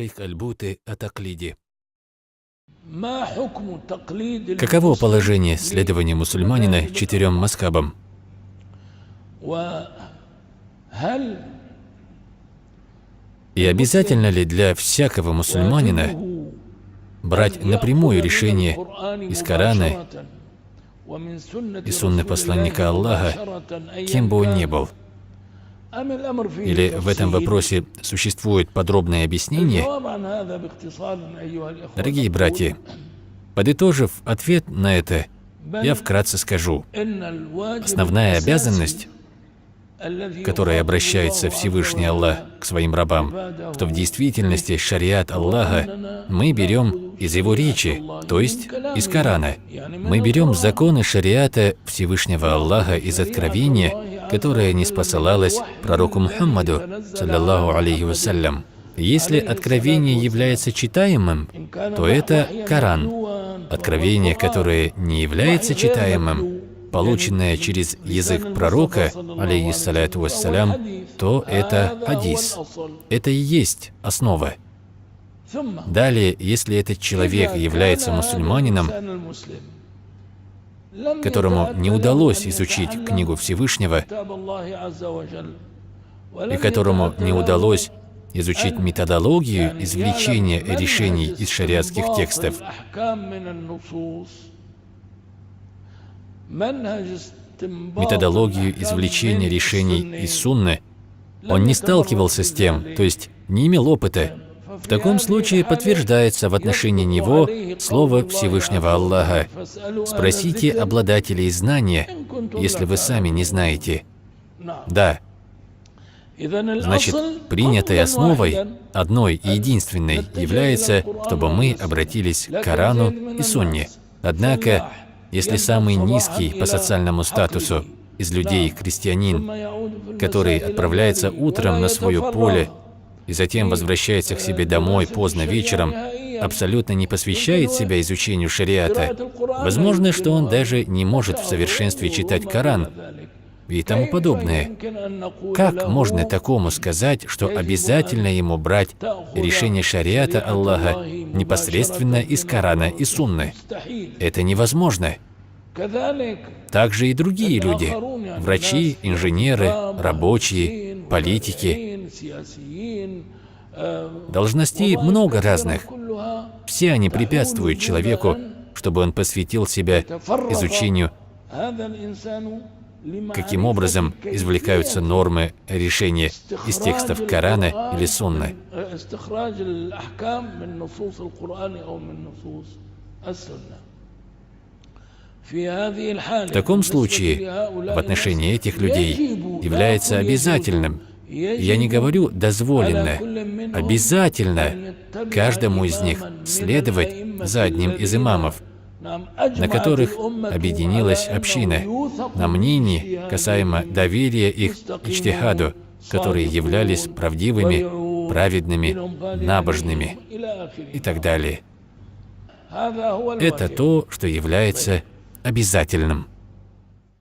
Шейх Аль-Буты о таклиде. Каково положение следования мусульманина 4 мазхабам? И обязательно ли для всякого мусульманина брать напрямую решение из Корана и сунны посланника Аллаха, кем бы он ни был? Или в этом вопросе существует подробное объяснение? Дорогие братья, подытожив ответ на это, я вкратце скажу. Основная обязанность, которой обращается Всевышний Аллах к своим рабам, что в действительности шариат Аллаха мы берем из его речи, то есть из Корана. Мы берем законы шариата Всевышнего Аллаха из Откровения, которое ниспосылалось пророку Мухаммаду, саллаллаху алейхи вассалям. Если откровение является читаемым, то это Коран. Откровение, которое не является читаемым, полученное через язык пророка, алейхиссаляту вассалям, то это хадис. Это и есть основа. Далее, если этот человек является мусульманином, которому не удалось изучить книгу Всевышнего, и которому не удалось изучить методологию извлечения решений из шариатских текстов, методологию извлечения решений из сунны, он не сталкивался с тем, то есть не имел опыта. В таком случае подтверждается в отношении него слово Всевышнего Аллаха: «Спросите обладателей знания, если вы сами не знаете». Да. Значит, принятой основой, одной и единственной, является, чтобы мы обратились к Корану и Сунне. Однако, если самый низкий по социальному статусу из людей крестьянин, который отправляется утром на свое поле и затем возвращается к себе домой поздно вечером, абсолютно не посвящает себя изучению шариата, возможно, что он даже не может в совершенстве читать Коран и тому подобное. Как можно такому сказать, что обязательно ему брать решение шариата Аллаха непосредственно из Корана и Сунны? Это невозможно. Также и другие люди – врачи, инженеры, рабочие, политики. Должностей много разных. Все они препятствуют человеку, чтобы он посвятил себя изучению, каким образом извлекаются нормы решения из текстов Корана или Сунны. В таком случае, в отношении этих людей является обязательным, я не говорю дозволенно, обязательно каждому из них следовать за одним из имамов, на которых объединилась община, на мнении касаемо доверия их к иджтихаду, которые являлись правдивыми, праведными, набожными и так далее. Это то, что является обязательным.